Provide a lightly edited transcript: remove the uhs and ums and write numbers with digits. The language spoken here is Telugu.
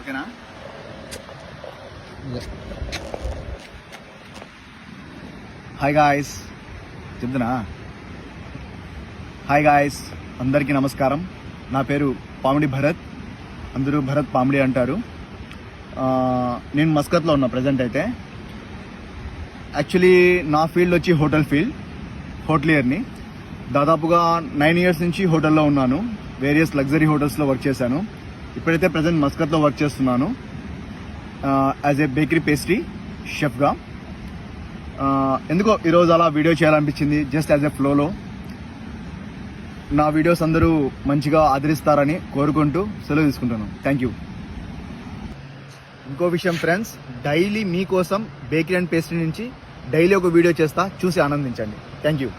ఓకేనా? హాయ్ గాయ్స్, చెప్తున్నా. హాయ్ గాయ్స్, అందరికీ నమస్కారం. నా పేరు పామిడి భరత్, అందరూ భరత్ పామిడి అంటారు. నేను మస్కత్లో ఉన్నా ప్రజెంట్. అయితే యాక్చువల్లీ నా ఫీల్డ్ వచ్చి హోటలియర్ని. దాదాపుగా 9 years నుంచి హోటల్లో ఉన్నాను. వేరియస్ లగ్జరీ హోటల్స్లో వర్క్ చేశాను. ఇప్పుడైతే ప్రజెంట్ మస్కత్లో వర్క్ చేస్తున్నాను యాజ్ ఏ బేకరీ పేస్ట్రీ షెఫ్గా. ఎందుకో ఈరోజు అలా వీడియో చేయాలనిపించింది, జస్ట్ యాజ్ ఏ ఫ్లోలో. నా వీడియోస్ అందరూ మంచిగా ఆదరిస్తారని కోరుకుంటూ సెలవు తీసుకుంటాను. Thank you. ఇంకో విషయం ఫ్రెండ్స్, డైలీ మీకోసం బేకరీ అండ్ పేస్ట్రీ నుంచి డైలీ ఒక వీడియో చేస్తా, చూసి ఆనందించండి. Thank you.